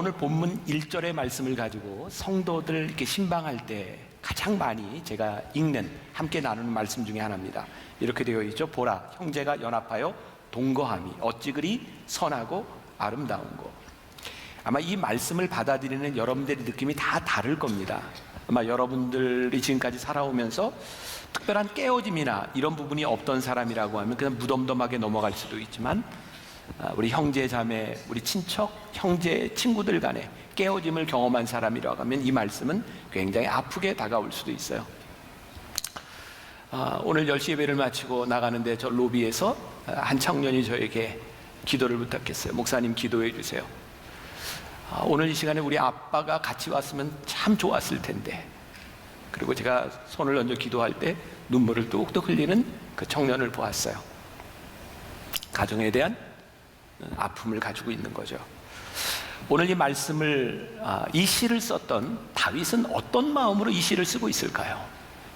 오늘 본문 1절의 말씀을 가지고 성도들 이렇게 신방할 때 가장 많이 제가 읽는, 함께 나누는 말씀 중에 하나입니다. 이렇게 되어 있죠. 보라, 형제가 연합하여 동거함이 어찌 그리 선하고 아름다운 거. 아마 이 말씀을 받아들이는 여러분들의 느낌이 다 다를 겁니다. 아마 여러분들이 지금까지 살아오면서 특별한 깨어짐이나 이런 부분이 없던 사람이라고 하면 그냥 무덤덤하게 넘어갈 수도 있지만, 우리 형제 자매, 우리 친척, 형제, 친구들 간에 깨어짐을 경험한 사람이라고 하면 이 말씀은 굉장히 아프게 다가올 수도 있어요. 오늘 10시 예배를 마치고 나가는데 저 로비에서 한 청년이 저에게 기도를 부탁했어요. 목사님, 기도해 주세요. 오늘 이 시간에 우리 아빠가 같이 왔으면 참 좋았을 텐데. 그리고 제가 손을 얹어 기도할 때 눈물을 뚝뚝 흘리는 그 청년을 보았어요. 가정에 대한 아픔을 가지고 있는 거죠. 오늘 이 말씀을, 이 시를 썼던 다윗은 어떤 마음으로 이 시를 쓰고 있을까요?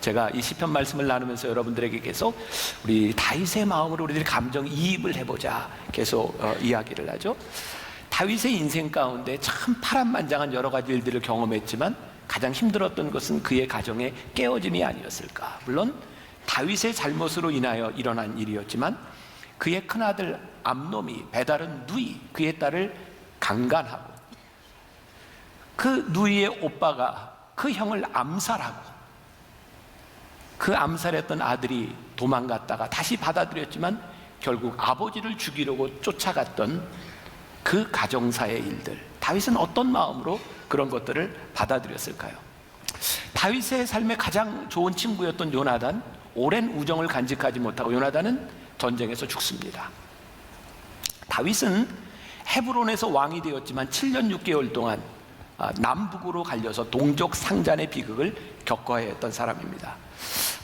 제가 이 시편 말씀을 나누면서 여러분들에게 계속 우리 다윗의 마음으로 우리들이 감정이입을 해보자 계속 이야기를 하죠. 다윗의 인생 가운데 참 파란만장한 여러 가지 일들을 경험했지만 가장 힘들었던 것은 그의 가정의 깨어짐이 아니었을까. 물론 다윗의 잘못으로 인하여 일어난 일이었지만 그의 큰아들 암놈이 배다른 누이, 그의 딸을 강간하고 그 누이의 오빠가 그 형을 암살하고 그 암살했던 아들이 도망갔다가 다시 받아들였지만 결국 아버지를 죽이려고 쫓아갔던 그 가정사의 일들, 다윗은 어떤 마음으로 그런 것들을 받아들였을까요? 다윗의 삶의 가장 좋은 친구였던 요나단, 오랜 우정을 간직하지 못하고 요나단은 전쟁에서 죽습니다. 다윗은 헤브론에서 왕이 되었지만 7년 6개월 동안 남북으로 갈려서 동족 상잔의 비극을 겪어야 했던 사람입니다.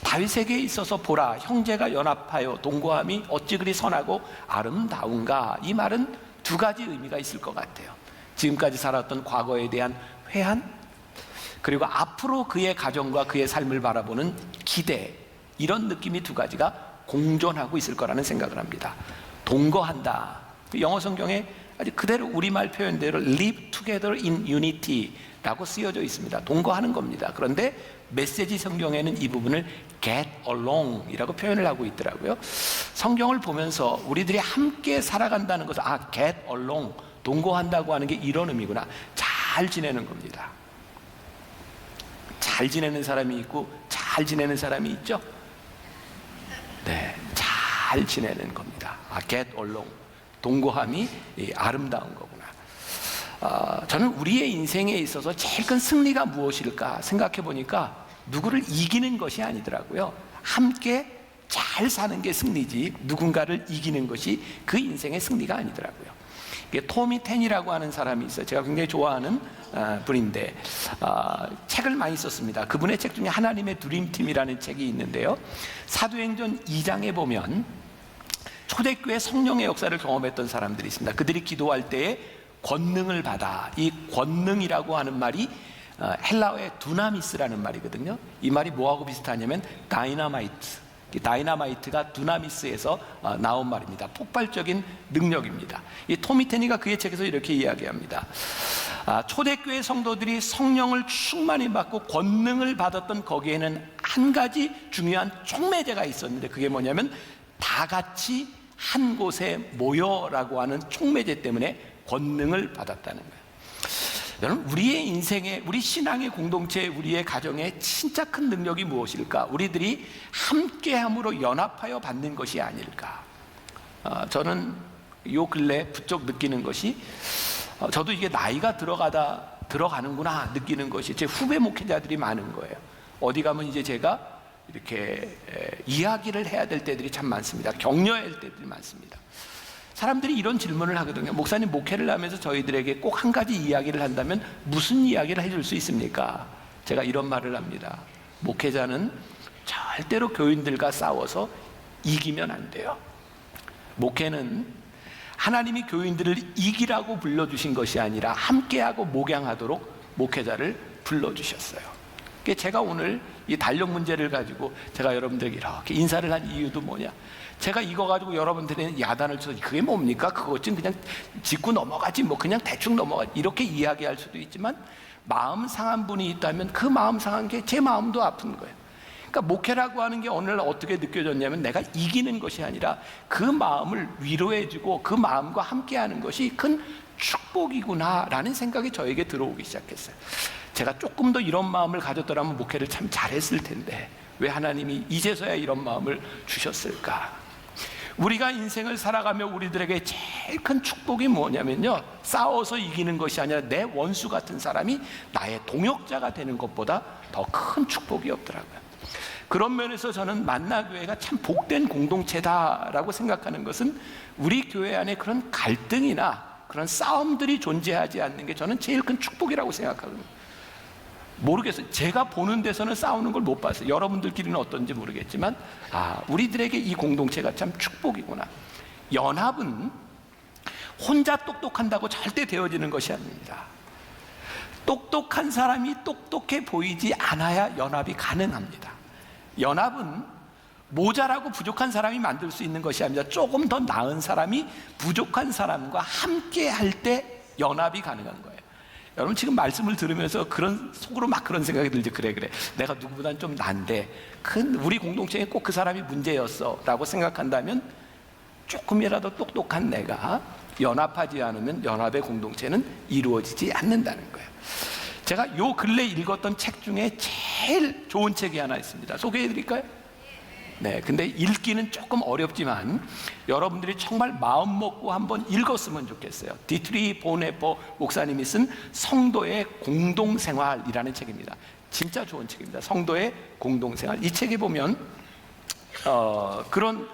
다윗에게 있어서 보라, 형제가 연합하여 동거함이 어찌 그리 선하고 아름다운가. 이 말은 두 가지 의미가 있을 것 같아요. 지금까지 살았던 과거에 대한 회한, 그리고 앞으로 그의 가정과 그의 삶을 바라보는 기대, 이런 느낌이 두 가지가 공존하고 있을 거라는 생각을 합니다. 동거한다, 영어 성경에 아주 그대로 우리말 표현대로 live together in unity 라고 쓰여져 있습니다. 동거하는 겁니다. 그런데 메시지 성경에는 이 부분을 get along 이라고 표현을 하고 있더라고요. 성경을 보면서 우리들이 함께 살아간다는 것은 get along, 동거한다고 하는 게 이런 의미구나. 잘 지내는 겁니다. 잘 지내는 사람이 있고 잘 지내는 사람이 있죠. 네, 잘 지내는 겁니다. get along, 동거함이 아름다운 거구나. 저는 우리의 인생에 있어서 제일 큰 승리가 무엇일까 생각해 보니까 누구를 이기는 것이 아니더라고요. 함께 잘 사는 게 승리지 누군가를 이기는 것이 그 인생의 승리가 아니더라고요. 토미 텐이라고 하는 사람이 있어요. 제가 굉장히 좋아하는 분인데 책을 많이 썼습니다. 그분의 책 중에 하나님의 드림팀이라는 책이 있는데요, 사도행전 2장에 보면 초대교회 성령의 역사를 경험했던 사람들이 있습니다. 그들이 기도할 때에 권능을 받아. 이 권능이라고 하는 말이 헬라어의 두나미스라는 말이거든요. 이 말이 뭐하고 비슷하냐면 다이나마이트, 다이나마이트가 두나미스에서 나온 말입니다. 폭발적인 능력입니다. 이 토미 테니가 그의 책에서 이렇게 이야기합니다. 초대교회 성도들이 성령을 충만히 받고 권능을 받았던 거기에는 한 가지 중요한 촉매제가 있었는데 그게 뭐냐면 다 같이 한 곳에 모여라고 하는 촉매제 때문에 권능을 받았다는 거예요. 여러분, 우리의 인생에, 우리 신앙의 공동체, 우리의 가정에 진짜 큰 능력이 무엇일까? 우리들이 함께함으로 연합하여 받는 것이 아닐까? 저는 요 근래 부쩍 느끼는 것이, 저도 이게 나이가 들어가는구나 느끼는 것이, 제 후배 목회자들이 많은 거예요. 어디 가면 이제 제가 이렇게 이야기를 해야 될 때들이 참 많습니다. 격려해야 할 때들이 많습니다. 사람들이 이런 질문을 하거든요. 목사님, 목회를 하면서 저희들에게 꼭 한 가지 이야기를 한다면 무슨 이야기를 해줄 수 있습니까? 제가 이런 말을 합니다. 목회자는 절대로 교인들과 싸워서 이기면 안 돼요. 목회는 하나님이 교인들을 이기라고 불러주신 것이 아니라 함께하고 목양하도록 목회자를 불러주셨어요. 제가 오늘 이 달력 문제를 가지고 제가 여러분들에게 이렇게 인사를 한 이유도 뭐냐, 제가 이거 가지고 여러분들에게 야단을 쳐서 그게 뭡니까? 그것 좀 그냥 짚고 넘어가지, 뭐 그냥 대충 넘어가, 이렇게 이야기할 수도 있지만, 마음 상한 분이 있다면 그 마음 상한 게 제 마음도 아픈 거예요. 그러니까 목회라고 하는 게 오늘 어떻게 느껴졌냐면, 내가 이기는 것이 아니라 그 마음을 위로해주고 그 마음과 함께하는 것이 큰 축복이구나라는 생각이 저에게 들어오기 시작했어요. 제가 조금 더 이런 마음을 가졌더라면 목회를 참 잘했을 텐데 왜 하나님이 이제서야 이런 마음을 주셨을까? 우리가 인생을 살아가며 우리들에게 제일 큰 축복이 뭐냐면요, 싸워서 이기는 것이 아니라 내 원수 같은 사람이 나의 동역자가 되는 것보다 더 큰 축복이 없더라고요. 그런 면에서 저는 만나교회가 참 복된 공동체다라고 생각하는 것은, 우리 교회 안에 그런 갈등이나 그런 싸움들이 존재하지 않는 게 저는 제일 큰 축복이라고 생각하거든요. 모르겠어요. 제가 보는 데서는 싸우는 걸 못 봤어요. 여러분들끼리는 어떤지 모르겠지만, 우리들에게 이 공동체가 참 축복이구나. 연합은 혼자 똑똑한다고 절대 되어지는 것이 아닙니다. 똑똑한 사람이 똑똑해 보이지 않아야 연합이 가능합니다. 연합은 모자라고 부족한 사람이 만들 수 있는 것이 아니라 조금 더 나은 사람이 부족한 사람과 함께 할 때 연합이 가능한 거예요. 여러분 지금 말씀을 들으면서 그런 속으로 막 그런 생각이 들죠. 그래 내가 누구보다는 좀 난데 우리 공동체에 꼭 그 사람이 문제였어 라고 생각한다면, 조금이라도 똑똑한 내가 연합하지 않으면 연합의 공동체는 이루어지지 않는다는 거예요. 제가 요 근래 읽었던 책 중에 제일 좋은 책이 하나 있습니다. 소개해 드릴까요? 네, 근데 읽기는 조금 어렵지만 여러분들이 정말 마음 먹고 한번 읽었으면 좋겠어요. 디트리 보네퍼 목사님이 쓴 성도의 공동생활이라는 책입니다. 진짜 좋은 책입니다. 성도의 공동생활. 이 책에 보면 그런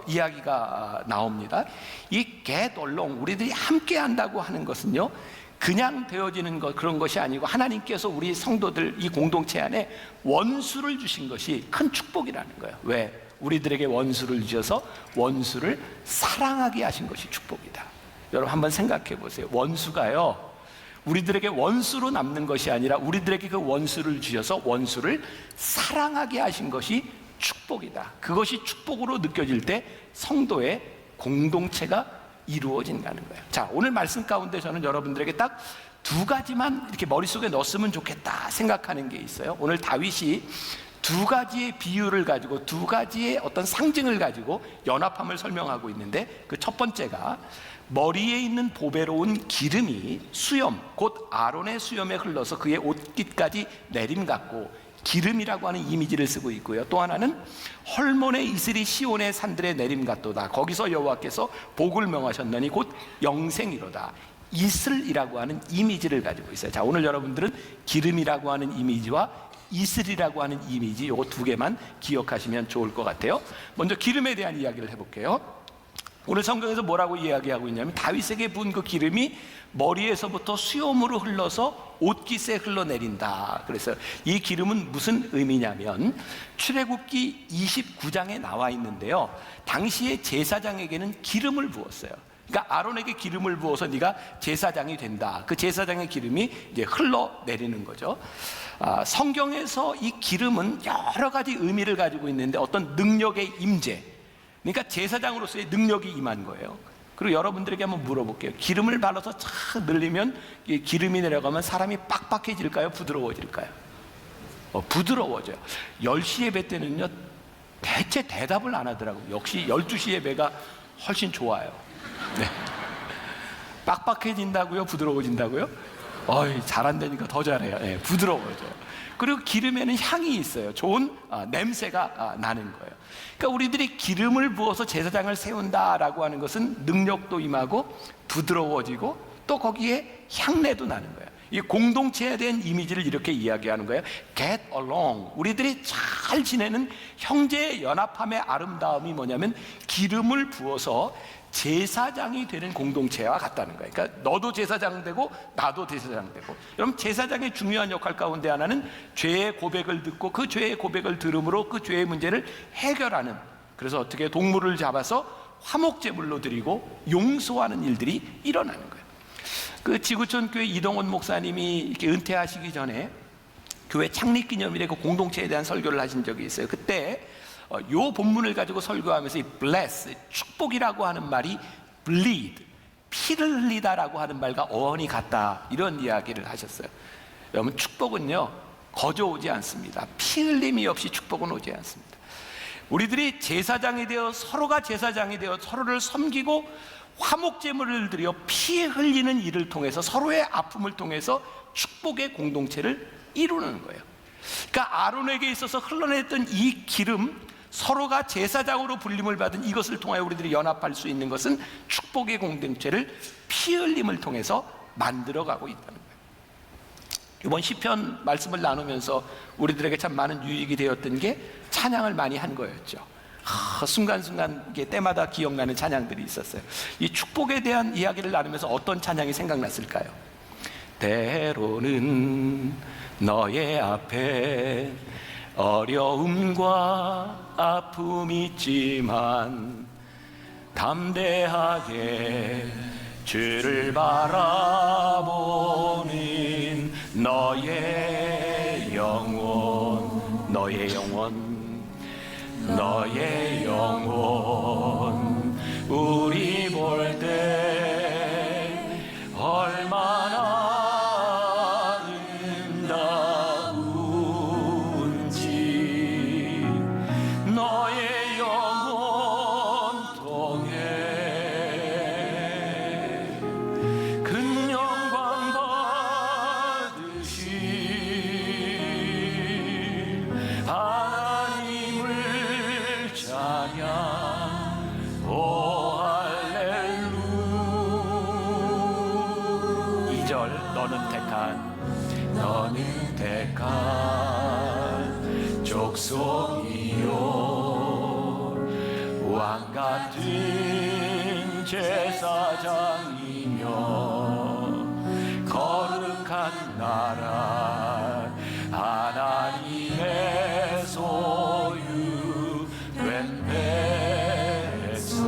이야기가 나옵니다. 이 get along, 우리들이 함께 한다고 하는 것은요, 그냥 되어지는 것, 그런 것이 아니고 하나님께서 우리 성도들 이 공동체 안에 원수를 주신 것이 큰 축복이라는 거예요. 왜? 우리들에게 원수를 주셔서 원수를 사랑하게 하신 것이 축복이다. 여러분 한번 생각해 보세요. 원수가요, 우리들에게 원수로 남는 것이 아니라 우리들에게 그 원수를 주셔서 원수를 사랑하게 하신 것이 축복이다. 그것이 축복으로 느껴질 때 성도의 공동체가 이루어진다는 거예요. 자, 오늘 말씀 가운데 저는 여러분들에게 딱 두 가지만 이렇게 머릿속에 넣었으면 좋겠다 생각하는 게 있어요. 오늘 다윗이 두 가지의 비유를 가지고, 두 가지의 어떤 상징을 가지고 연합함을 설명하고 있는데, 그 첫 번째가 머리에 있는 보배로운 기름이 수염, 곧 아론의 수염에 흘러서 그의 옷깃까지 내림같고, 기름이라고 하는 이미지를 쓰고 있고요. 또 하나는 헐몬의 이슬이 시온의 산들에 내림같도다. 거기서 여호와께서 복을 명하셨느니 곧 영생이로다. 이슬이라고 하는 이미지를 가지고 있어요. 자, 오늘 여러분들은 기름이라고 하는 이미지와 이슬이라고 하는 이미지, 요거 두 개만 기억하시면 좋을 것 같아요. 먼저 기름에 대한 이야기를 해볼게요. 오늘 성경에서 뭐라고 이야기하고 있냐면, 다윗에게 부은 그 기름이 머리에서부터 수염으로 흘러서 옷깃에 흘러내린다. 그래서 이 기름은 무슨 의미냐면, 출애굽기 29장에 나와 있는데요, 당시에 제사장에게는 기름을 부었어요. 그러니까 아론에게 기름을 부어서 네가 제사장이 된다. 그 제사장의 기름이 이제 흘러내리는 거죠. 성경에서 이 기름은 여러 가지 의미를 가지고 있는데, 어떤 능력의 임재, 그러니까 제사장으로서의 능력이 임한 거예요. 그리고 여러분들에게 한번 물어볼게요. 기름을 발라서 착 늘리면 기름이 내려가면 사람이 빡빡해질까요? 부드러워질까요? 부드러워져요. 10시 예배 때는요, 대체 대답을 안 하더라고요. 역시 12시 예배가 훨씬 좋아요. 네. 빡빡해진다고요? 부드러워진다고요? 잘한다니까 더 잘해요. 네, 부드러워져요. 그리고 기름에는 향이 있어요. 좋은 냄새가 나는 거예요. 그러니까 우리들이 기름을 부어서 제사장을 세운다라고 하는 것은 능력도 임하고 부드러워지고 또 거기에 향내도 나는 거예요. 이 공동체에 대한 이미지를 이렇게 이야기하는 거예요. Get along. 우리들이 잘 지내는 형제의 연합함의 아름다움이 뭐냐면, 기름을 부어서 제사장이 되는 공동체와 같다는 거예요. 그러니까 너도 제사장 되고 나도 제사장 되고. 여러분, 제사장의 중요한 역할 가운데 하나는 죄의 고백을 듣고 그 죄의 고백을 들음으로 그 죄의 문제를 해결하는, 그래서 어떻게 동물을 잡아서 화목제물로 드리고 용서하는 일들이 일어나는 거예요. 그 지구촌 교회 이동원 목사님이 이렇게 은퇴하시기 전에 교회 창립 기념일에 그 공동체에 대한 설교를 하신 적이 있어요. 그때 요 본문을 가지고 설교하면서 이 bless, 축복이라고 하는 말이 bleed, 피를 흘리다라고 하는 말과 어원이 같다, 이런 이야기를 하셨어요. 여러분, 축복은요 거저오지 않습니다. 피 흘림이 없이 축복은 오지 않습니다. 우리들이 제사장이 되어, 서로가 제사장이 되어 서로를 섬기고 화목제물을 드려 피 흘리는 일을 통해서, 서로의 아픔을 통해서 축복의 공동체를 이루는 거예요. 그러니까 아론에게 있어서 흘러냈던 이 기름, 서로가 제사장으로 불림을 받은 이것을 통하여 우리들이 연합할 수 있는 것은 축복의 공동체를 피 흘림을 통해서 만들어가고 있다는 거예요. 이번 시편 말씀을 나누면서 우리들에게 참 많은 유익이 되었던 게 찬양을 많이 한 거였죠. 순간순간 이게 때마다 기억나는 찬양들이 있었어요. 이 축복에 대한 이야기를 나누면서 어떤 찬양이 생각났을까요? 때로는 너의 앞에 어려움과 아픔이 있지만 담대하게 주를 바라보는 너의 영혼, 너의 영혼, 너의 영혼, 우리 볼 때 얼마나 아름다운지 너의 영혼 통해 큰 영광 받으실 하나님을 찬양. 오 할렐루야. 2절, 너는 택한 족속이요 왕 같은 제사장이며 거룩한 나라 하나님의 소유 된 백성.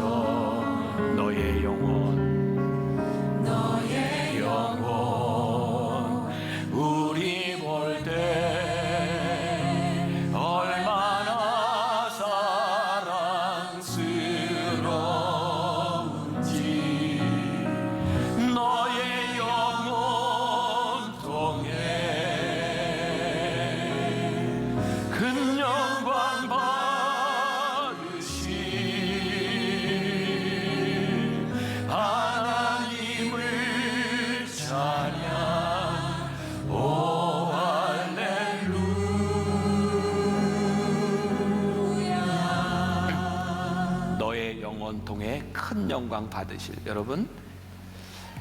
너의 영혼, 너의 영혼, 우리 볼 때 얼마나 사랑스러운지 너의 영혼 통해 큰 영광 받으실 하나님을 찬양. 오 할렐루야. 너의 영혼 통해 큰 영광 받으실. 여러분,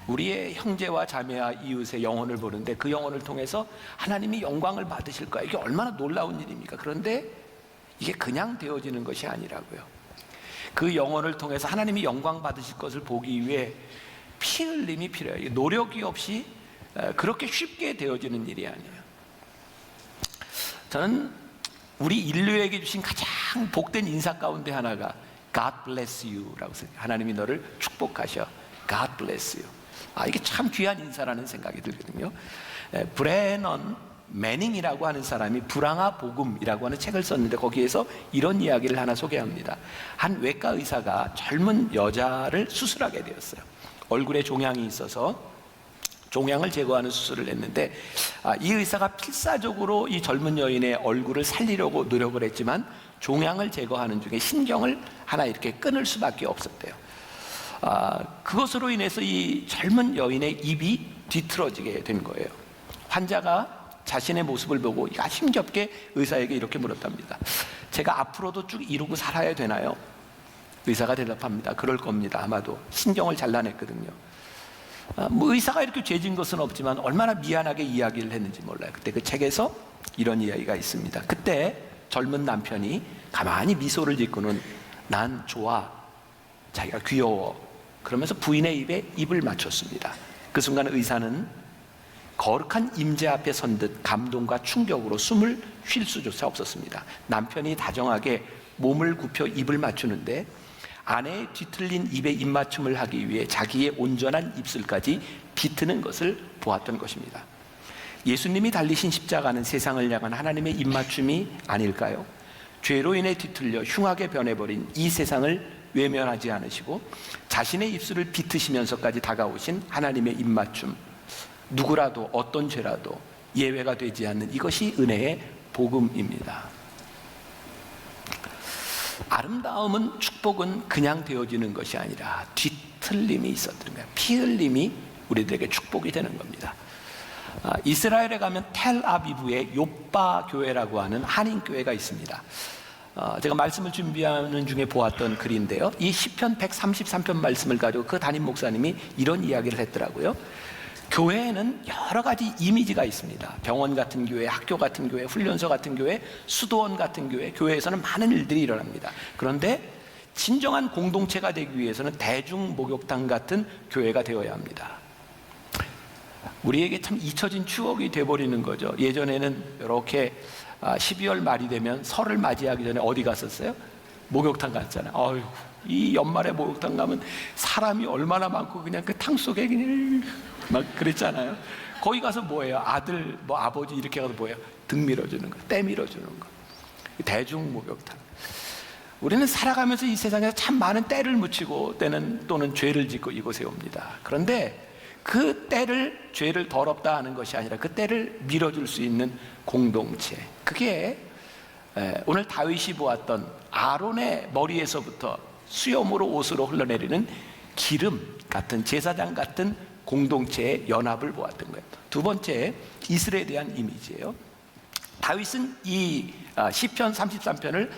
우리의 형제와 자매와 이웃의 영혼을 보는데 그 영혼을 통해서 하나님이 영광을 받으실 거야. 이게 얼마나 놀라운 일입니까? 그런데 이게 그냥 되어지는 것이 아니라고요. 그 영혼을 통해서 하나님이 영광 받으실 것을 보기 위해 피 흘림이 필요해요. 노력이 없이 그렇게 쉽게 되어지는 일이 아니에요. 저는 우리 인류에게 주신 가장 복된 인사 가운데 하나가 God bless you라고 생각해요. 하나님이 너를 축복하셔. God bless you. 이게 참 귀한 인사라는 생각이 들거든요. 브레넌 매닝이라고 하는 사람이 불황아 복음이라고 하는 책을 썼는데 거기에서 이런 이야기를 하나 소개합니다. 한 외과 의사가 젊은 여자를 수술하게 되었어요. 얼굴에 종양이 있어서 종양을 제거하는 수술을 했는데 이 의사가 필사적으로 이 젊은 여인의 얼굴을 살리려고 노력을 했지만 종양을 제거하는 중에 신경을 하나 이렇게 끊을 수밖에 없었대요. 그것으로 인해서 이 젊은 여인의 입이 뒤틀어지게 된 거예요. 환자가 자신의 모습을 보고 힘겹게 의사에게 이렇게 물었답니다. 제가 앞으로도 쭉 이러고 살아야 되나요? 의사가 대답합니다. 그럴 겁니다. 아마도 신경을 잘라냈거든요. 의사가 이렇게 죄진 것은 없지만 얼마나 미안하게 이야기를 했는지 몰라요. 그때 그 책에서 이런 이야기가 있습니다. 그때 젊은 남편이 가만히 미소를 짓고는 난 좋아, 자기가 귀여워, 그러면서 부인의 입에 입을 맞췄습니다. 그 순간 의사는 거룩한 임재 앞에 선 듯 감동과 충격으로 숨을 쉴 수조차 없었습니다. 남편이 다정하게 몸을 굽혀 입을 맞추는데 아내의 뒤틀린 입에 입맞춤을 하기 위해 자기의 온전한 입술까지 비트는 것을 보았던 것입니다. 예수님이 달리신 십자가는 세상을 향한 하나님의 입맞춤이 아닐까요? 죄로 인해 뒤틀려 흉하게 변해버린 이 세상을 외면하지 않으시고 자신의 입술을 비트시면서까지 다가오신 하나님의 입맞춤, 누구라도 어떤 죄라도 예외가 되지 않는 이것이 은혜의 복음입니다. 아름다움은, 축복은 그냥 되어지는 것이 아니라 뒤틀림이 있었던 거예요. 피 흘림이 우리들에게 축복이 되는 겁니다. 이스라엘에 가면 텔아비브에 요빠 교회라고 하는 한인교회가 있습니다. 제가 말씀을 준비하는 중에 보았던 글인데요, 이 시편 133편 말씀을 가지고 그 담임 목사님이 이런 이야기를 했더라고요. 교회에는 여러 가지 이미지가 있습니다. 병원 같은 교회, 학교 같은 교회, 훈련소 같은 교회, 수도원 같은 교회, 교회에서는 많은 일들이 일어납니다. 그런데 진정한 공동체가 되기 위해서는 대중 목욕탕 같은 교회가 되어야 합니다. 우리에게 참 잊혀진 추억이 돼버리는 거죠. 예전에는 이렇게 12월 말이 되면 설을 맞이하기 전에 어디 갔었어요? 목욕탕 갔잖아요. 어휴, 이 연말에 목욕탕 가면 사람이 얼마나 많고 그냥 그 탕 속에 그냥 막 그랬잖아요. 거기 가서 뭐예요? 아들, 뭐 아버지 이렇게 가서 뭐예요? 등 밀어주는 거, 때 밀어주는 거. 대중 목욕탕. 우리는 살아가면서 이 세상에서 참 많은 때를 묻히고 때는 또는 죄를 짓고 이곳에 옵니다. 그런데 그 때를, 죄를 더럽다 하는 것이 아니라 그 때를 밀어줄 수 있는 공동체, 그게 오늘 다윗이 보았던 아론의 머리에서부터 수염으로 옷으로 흘러내리는 기름 같은, 제사장 같은 공동체의 연합을 보았던 거예요. 두 번째, 이슬에 대한 이미지예요. 다윗은 이 시편 33편을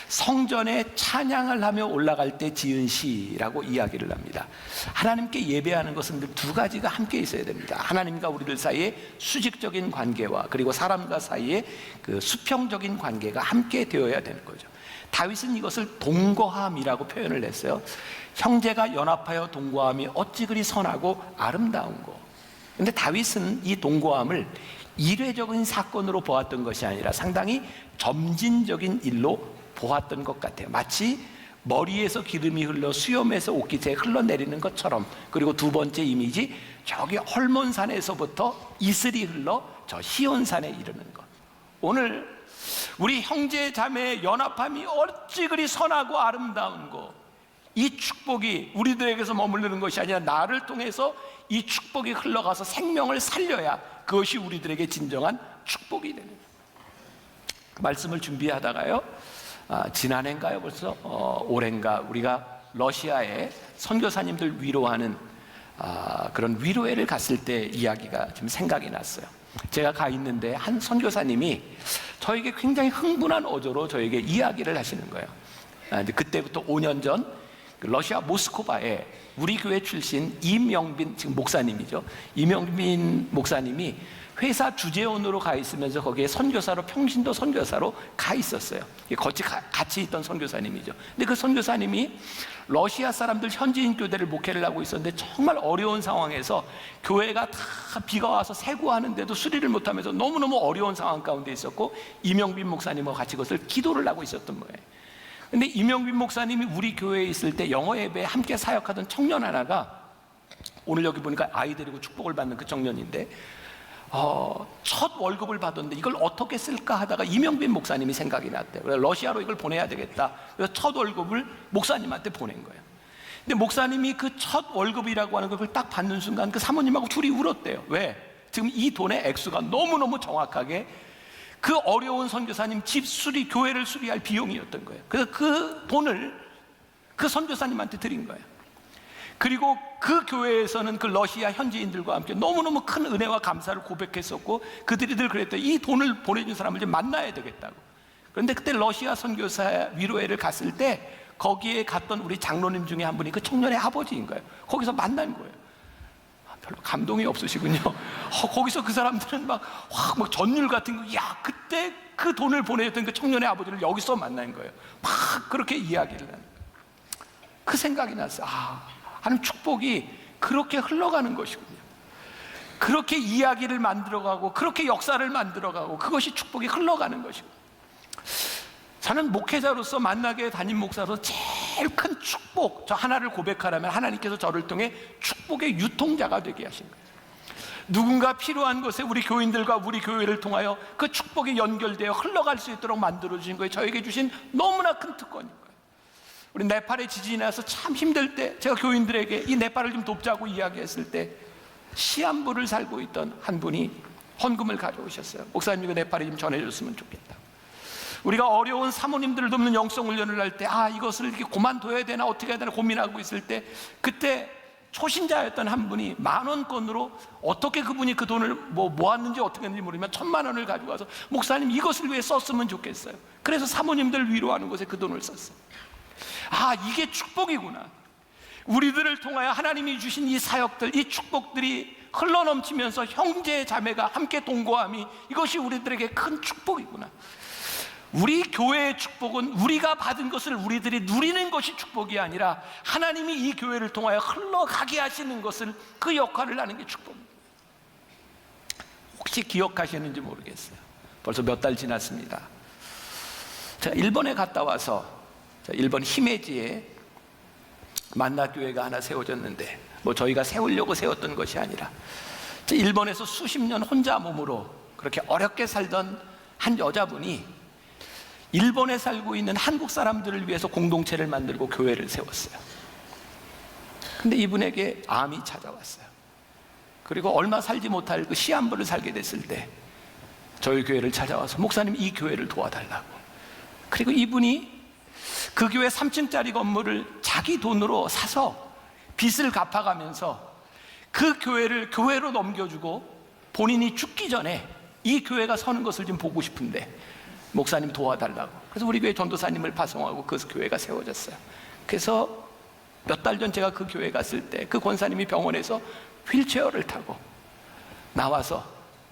성전에 찬양을 하며 올라갈 때 지은 시라고 이야기를 합니다. 하나님께 예배하는 것은 늘 두 가지가 함께 있어야 됩니다. 하나님과 우리들 사이의 수직적인 관계와 그리고 사람과 사이의 그 수평적인 관계가 함께 되어야 되는 거죠. 다윗은 이것을 동거함이라고 표현을 했어요. 형제가 연합하여 동거함이 어찌 그리 선하고 아름다운고. 그런데 다윗은 이 동거함을 일회적인 사건으로 보았던 것이 아니라 상당히 점진적인 일로 보았던 것 같아요. 마치 머리에서 기름이 흘러 수염에서 옷깃에 흘러내리는 것처럼. 그리고 두 번째 이미지, 저기 헐몬산에서부터 이슬이 흘러 저 시온산에 이르는 것. 오늘 우리 형제 자매의 연합함이 어찌 그리 선하고 아름다운고, 이 축복이 우리들에게서 머무르는 것이 아니라 나를 통해서 이 축복이 흘러가서 생명을 살려야 그것이 우리들에게 진정한 축복이 되는 거예요. 말씀을 준비하다가요, 지난해인가요? 벌써 올해인가 우리가 러시아에 선교사님들 위로하는 그런 위로회를 갔을 때 이야기가 좀 생각이 났어요. 제가 가 있는데 한 선교사님이 저에게 굉장히 흥분한 어조로 저에게 이야기를 하시는 거예요. 그때부터 5년 전 러시아 모스크바에 우리 교회 출신 이명빈, 지금 목사님이죠, 이명빈 목사님이 회사 주재원으로 가 있으면서 거기에 선교사로, 평신도 선교사로 가 있었어요. 같이 있던 선교사님이죠. 근데 그 선교사님이 러시아 사람들 현지인 교대를 목회를 하고 있었는데 정말 어려운 상황에서 교회가 다 비가 와서 세구하는데도 수리를 못하면서 너무너무 어려운 상황 가운데 있었고, 이명빈 목사님과 같이 그것을 기도를 하고 있었던 거예요. 근데 이명빈 목사님이 우리 교회에 있을 때 영어 예배에 함께 사역하던 청년 하나가, 오늘 여기 보니까 아이 데리고 축복을 받는 그 청년인데, 첫 월급을 받았는데 이걸 어떻게 쓸까 하다가 이명빈 목사님이 생각이 났대요. 그래서 러시아로 이걸 보내야 되겠다. 그래서 첫 월급을 목사님한테 보낸 거예요. 근데 목사님이 그 첫 월급이라고 하는 걸 딱 받는 순간 그 사모님하고 둘이 울었대요. 왜? 지금 이 돈의 액수가 너무너무 정확하게 그 어려운 선교사님 집 수리, 교회를 수리할 비용이었던 거예요. 그래서 그 돈을 그 선교사님한테 드린 거예요. 그리고 그 교회에서는 그 러시아 현지인들과 함께 너무너무 큰 은혜와 감사를 고백했었고, 그들이 늘 그랬대요. 이 돈을 보내준 사람을 좀 만나야 되겠다고. 그런데 그때 러시아 선교사 위로회를 갔을 때 거기에 갔던 우리 장로님 중에 한 분이 그 청년의 아버지인 거예요. 거기서 만난 거예요. 별로 감동이 없으시군요. 거기서 그 사람들은 막 전율 같은 거, 야, 그때 그 돈을 보내줬던 그 청년의 아버지를 여기서 만난 거예요. 막 그렇게 이야기를 하는 거예요. 그 생각이 났어요. 하나님 축복이 그렇게 흘러가는 것이군요. 그렇게 이야기를 만들어가고 그렇게 역사를 만들어가고 그것이 축복이 흘러가는 것이군요. 저는 목회자로서, 만나게 담임 목사로서 제일 큰 축복, 저 하나를 고백하라면 하나님께서 저를 통해 축복의 유통자가 되게 하신 거예요. 누군가 필요한 곳에 우리 교인들과 우리 교회를 통하여 그 축복이 연결되어 흘러갈 수 있도록 만들어주신 거예요. 저에게 주신 너무나 큰 특권인 거예요. 우리 네팔에 지진이 나서 참 힘들 때 제가 교인들에게 이 네팔을 좀 돕자고 이야기했을 때 시안부를 살고 있던 한 분이 헌금을 가져오셨어요. 목사님, 이거 네팔에 좀 전해줬으면 좋겠다. 우리가 어려운 사모님들을 돕는 영성훈련을 할 때 이것을 이렇게 그만둬야 되나 어떻게 해야 되나 고민하고 있을 때 그때 초신자였던 한 분이 10,000원권으로 어떻게 그분이 그 돈을 모았는지 어떻게 했는지 모르지만 1,000,000원을 가지고 와서 목사님 이것을 위해 썼으면 좋겠어요. 그래서 사모님들 위로하는 것에 그 돈을 썼어요. 이게 축복이구나. 우리들을 통하여 하나님이 주신 이 사역들, 이 축복들이 흘러넘치면서 형제 자매가 함께 동거함이 이것이 우리들에게 큰 축복이구나. 우리 교회의 축복은 우리가 받은 것을 우리들이 누리는 것이 축복이 아니라 하나님이 이 교회를 통하여 흘러가게 하시는 것을, 그 역할을 하는 게 축복입니다. 혹시 기억하시는지 모르겠어요. 벌써 몇 달 지났습니다. 제가 일본에 갔다 와서 일본 히메지에 만나교회가 하나 세워졌는데 저희가 세우려고 세웠던 것이 아니라 일본에서 수십 년 혼자 몸으로 그렇게 어렵게 살던 한 여자분이 일본에 살고 있는 한국 사람들을 위해서 공동체를 만들고 교회를 세웠어요. 근데 이분에게 암이 찾아왔어요. 그리고 얼마 살지 못할 그 시한부를 살게 됐을 때 저희 교회를 찾아와서 목사님 이 교회를 도와달라고. 그리고 이분이 그 교회 3층짜리 건물을 자기 돈으로 사서 빚을 갚아가면서 그 교회를 교회로 넘겨주고 본인이 죽기 전에 이 교회가 서는 것을 좀 보고 싶은데 목사님 도와달라고. 그래서 우리 교회 전도사님을 파송하고 그 교회가 세워졌어요. 그래서 몇 달 전 제가 그 교회 갔을 때 그 권사님이 병원에서 휠체어를 타고 나와서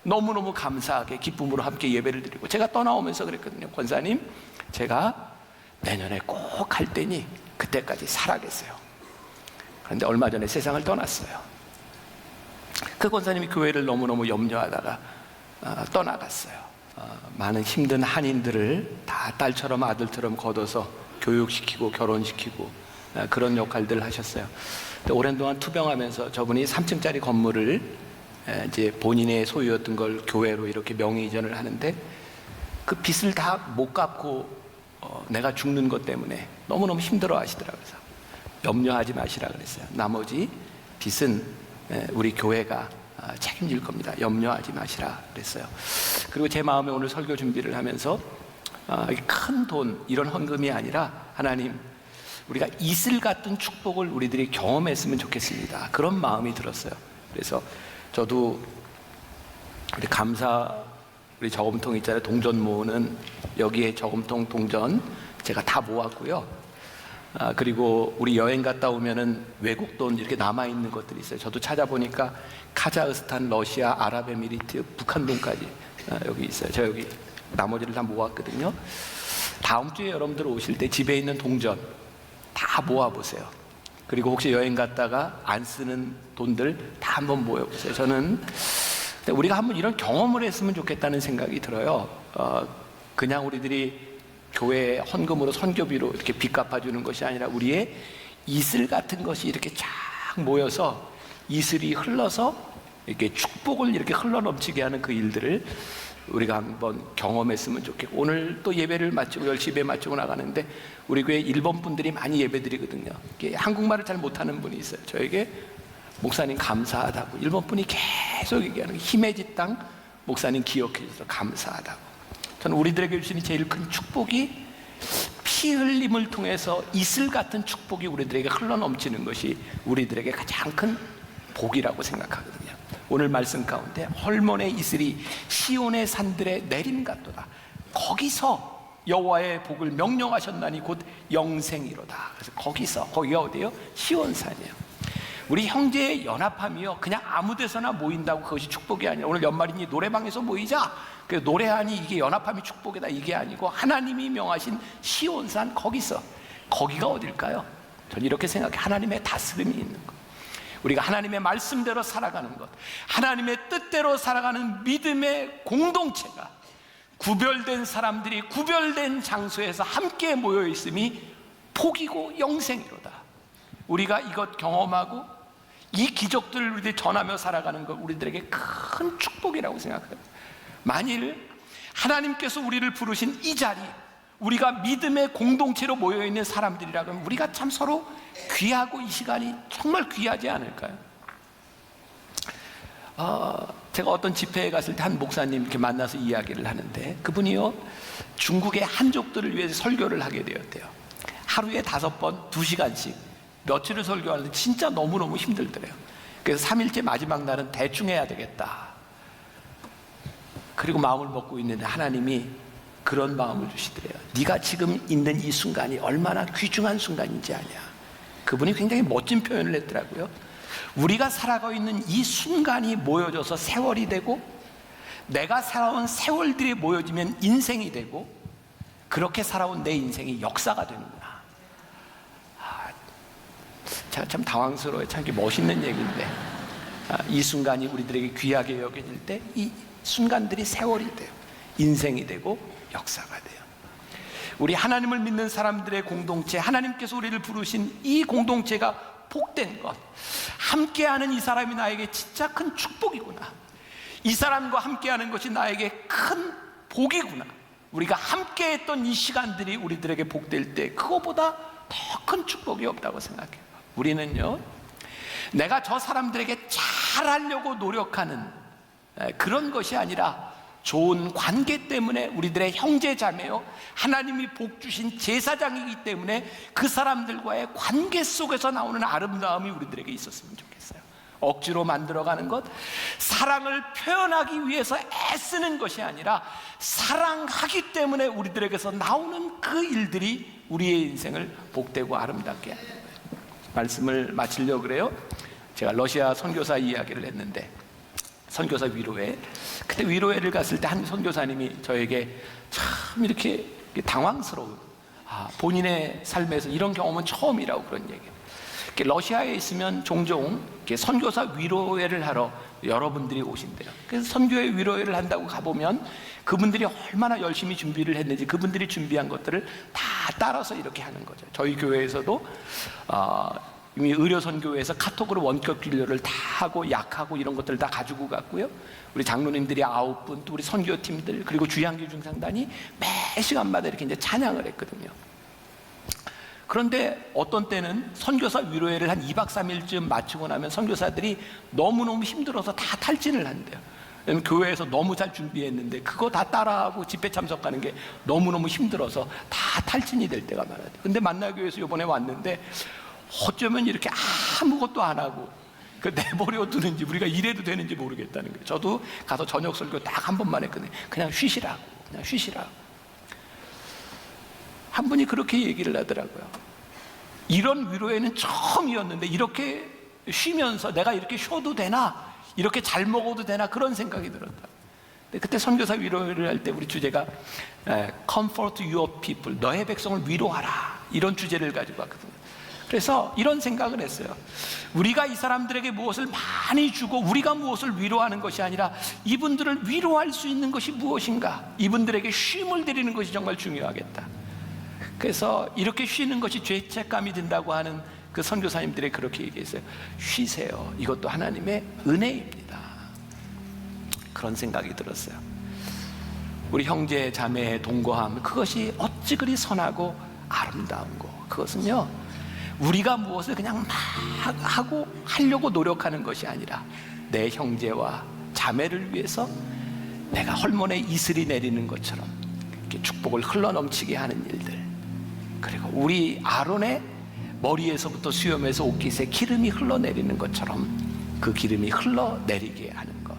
너무너무 감사하게 기쁨으로 함께 예배를 드리고 제가 떠나오면서 그랬거든요. 권사님, 제가 내년에 꼭 갈 테니 그때까지 살아계세요. 그런데 얼마 전에 세상을 떠났어요. 그 권사님이 교회를 너무너무 염려하다가 떠나갔어요. 많은 힘든 한인들을 다 딸처럼 아들처럼 거둬서 교육시키고 결혼시키고 그런 역할들을 하셨어요. 오랜 동안 투병하면서 저분이 3층짜리 건물을 이제 본인의 소유였던 걸 교회로 이렇게 명의 이전을 하는데 그 빚을 다 못 갚고 내가 죽는 것 때문에 너무너무 힘들어 하시더라고요. 그래서 염려하지 마시라 그랬어요. 나머지 빚은 우리 교회가 책임질 겁니다. 염려하지 마시라 그랬어요. 그리고 제 마음에 오늘 설교 준비를 하면서 큰 돈 이런 헌금이 아니라 하나님, 우리가 이슬 같은 축복을 우리들이 경험했으면 좋겠습니다. 그런 마음이 들었어요. 그래서 저도 우리 저금통 있잖아요. 동전 모으는 여기에 저금통 동전 제가 다 모았고요. 그리고 우리 여행 갔다 오면은 외국 돈 이렇게 남아있는 것들이 있어요. 저도 찾아보니까 카자흐스탄, 러시아, 아랍에미리트, 북한 돈까지 여기 있어요. 제가 여기 나머지를 다 모았거든요. 다음 주에 여러분들 오실 때 집에 있는 동전 다 모아보세요. 그리고 혹시 여행 갔다가 안 쓰는 돈들 다 한번 모여보세요. 저는 우리가 한번 이런 경험을 했으면 좋겠다는 생각이 들어요. 그냥 우리들이 교회 헌금으로 선교비로 이렇게 빚 갚아주는 것이 아니라 우리의 이슬 같은 것이 이렇게 쫙 모여서 이슬이 흘러서 이렇게 축복을 이렇게 흘러넘치게 하는 그 일들을 우리가 한번 경험했으면 좋겠고, 오늘 또 예배를 마치고 10시에 마치고 나가는데 우리 교회 일본 분들이 많이 예배 드리거든요. 한국말을 잘 못하는 분이 있어요. 저에게 목사님 감사하다고, 일본 분이 계속 얘기하는 히메지 땅 목사님 기억해 주셔서 감사하다고. 저는 우리들에게 주시는 제일 큰 축복이 피 흘림을 통해서 이슬 같은 축복이 우리들에게 흘러넘치는 것이 우리들에게 가장 큰 복이라고 생각하거든요. 오늘 말씀 가운데 헐몬의 이슬이 시온의 산들에 내림 같도다. 거기서 여호와의 복을 명령하셨나니 곧 영생이로다. 그래서 거기가 어디예요? 시온산이에요. 우리 형제의 연합함이요, 그냥 아무 데서나 모인다고 그것이 축복이 아니라, 오늘 연말이니 노래방에서 모이자, 그래서 노래하니 이게 연합함이 축복이다, 이게 아니고 하나님이 명하신 시온산, 거기가 어딜까요? 저는 이렇게 생각해. 하나님의 다스림이 있는 것, 우리가 하나님의 말씀대로 살아가는 것, 하나님의 뜻대로 살아가는 믿음의 공동체가 구별된 사람들이 구별된 장소에서 함께 모여 있음이 복이고 영생이로다. 우리가 이것 경험하고 이 기적들을 우리들이 전하며 살아가는 것 우리들에게 큰 축복이라고 생각해요. 만일 하나님께서 우리를 부르신 이 자리, 우리가 믿음의 공동체로 모여있는 사람들이라면 우리가 참 서로 귀하고 이 시간이 정말 귀하지 않을까요? 제가 어떤 집회에 갔을 때 한 목사님 이렇게 만나서 이야기를 하는데, 그분이요 중국의 한족들을 위해서 설교를 하게 되었대요. 하루에 5번 2시간씩 며칠을 설교하는데 진짜 너무너무 힘들더래요. 그래서 3일째 마지막 날은 대충 해야 되겠다, 그리고 마음을 먹고 있는데 하나님이 그런 마음을 주시더래요. 네가 지금 있는 이 순간이 얼마나 귀중한 순간인지 아냐. 그분이 굉장히 멋진 표현을 했더라고요. 우리가 살아가고 있는 이 순간이 모여져서 세월이 되고, 내가 살아온 세월들이 모여지면 인생이 되고, 그렇게 살아온 내 인생이 역사가 되는구나. 제가 참 당황스러워요. 참 멋있는 얘기인데, 이 순간이 우리들에게 귀하게 여겨질 때 이 순간들이 세월이 돼요. 인생이 되고 역사가 돼요. 우리 하나님을 믿는 사람들의 공동체, 하나님께서 우리를 부르신 이 공동체가 복된 것, 함께하는 이 사람이 나에게 진짜 큰 축복이구나, 이 사람과 함께하는 것이 나에게 큰 복이구나, 우리가 함께했던 이 시간들이 우리들에게 복될 때 그거보다 더 큰 축복이 없다고 생각해요. 우리는요, 내가 저 사람들에게 잘하려고 노력하는 그런 것이 아니라 좋은 관계 때문에 우리들의 형제 자매요, 하나님이 복 주신 제사장이기 때문에 그 사람들과의 관계 속에서 나오는 아름다움이 우리들에게 있었으면 좋겠어요. 억지로 만들어가는 것, 사랑을 표현하기 위해서 애쓰는 것이 아니라 사랑하기 때문에 우리들에게서 나오는 그 일들이 우리의 인생을 복되고 아름답게 하는 거예요. 말씀을 마치려고 그래요. 제가 러시아 선교사 이야기를 했는데, 선교사 위로회, 그때 위로회를 갔을 때 한 선교사님이 저에게 참 이렇게 당황스러운, 본인의 삶에서 이런 경험은 처음이라고 그런 얘기예요. 러시아에 있으면 종종 선교사 위로회를 하러 여러분들이 오신대요. 그래서 선교회 위로회를 한다고 가보면 그분들이 얼마나 열심히 준비를 했는지 그분들이 준비한 것들을 다 따라서 이렇게 하는 거죠. 저희 교회에서도 이미 의료선교회에서 카톡으로 원격 진료를 다 하고 약하고 이런 것들을 다 가지고 갔고요. 우리 장로님들이 9분, 또 우리 선교팀들, 그리고 주양기 중상단이 매 시간마다 이렇게 이제 찬양을 했거든요. 그런데 어떤 때는 선교사 위로회를 한 2박 3일쯤 마치고 나면 선교사들이 너무너무 힘들어서 다 탈진을 한대요. 왜냐면 교회에서 너무 잘 준비했는데 그거 다 따라하고 집회 참석하는 게 너무너무 힘들어서 다 탈진이 될 때가 많아요. 근데 만나교회에서 이번에 왔는데 어쩌면 이렇게 아무것도 안 하고 내버려 두는지 우리가 이래도 되는지 모르겠다는 거예요. 저도 가서 저녁 설교 딱 한 번만 했거든요. 그냥 쉬시라고. 한 분이 그렇게 얘기를 하더라고요. 이런 위로회는 처음이었는데 이렇게 쉬면서 내가 이렇게 쉬어도 되나? 이렇게 잘 먹어도 되나? 그런 생각이 들었다. 근데 그때 선교사 위로회를 할 때 우리 주제가 Comfort your people, 너의 백성을 위로하라, 이런 주제를 가지고 왔거든요. 그래서 이런 생각을 했어요. 우리가 이 사람들에게 무엇을 많이 주고 우리가 무엇을 위로하는 것이 아니라 이분들을 위로할 수 있는 것이 무엇인가, 이분들에게 쉼을 드리는 것이 정말 중요하겠다. 그래서 이렇게 쉬는 것이 죄책감이 든다고 하는 그 선교사님들이 그렇게 얘기했어요. 쉬세요. 이것도 하나님의 은혜입니다. 그런 생각이 들었어요. 우리 형제 자매의 동거함, 그것이 어찌 그리 선하고 아름다운 거, 그것은요 우리가 무엇을 그냥 막 하고 하려고 노력하는 것이 아니라 내 형제와 자매를 위해서 내가 헐몬에 이슬이 내리는 것처럼 이렇게 축복을 흘러넘치게 하는 일들, 그리고 우리 아론의 머리에서부터 수염에서 옷깃에 기름이 흘러내리는 것처럼 그 기름이 흘러내리게 하는 것,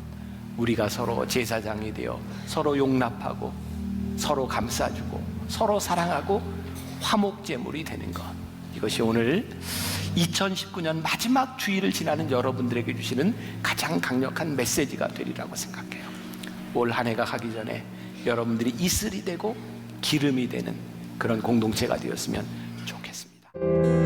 우리가 서로 제사장이 되어 서로 용납하고 서로 감싸주고 서로 사랑하고 화목제물이 되는 것, 이것이 오늘 2019년 마지막 주일을 지나는 여러분들에게 주시는 가장 강력한 메시지가 되리라고 생각해요. 올 한 해가 가기 전에 여러분들이 이슬이 되고 기름이 되는 그런 공동체가 되었으면 좋겠습니다.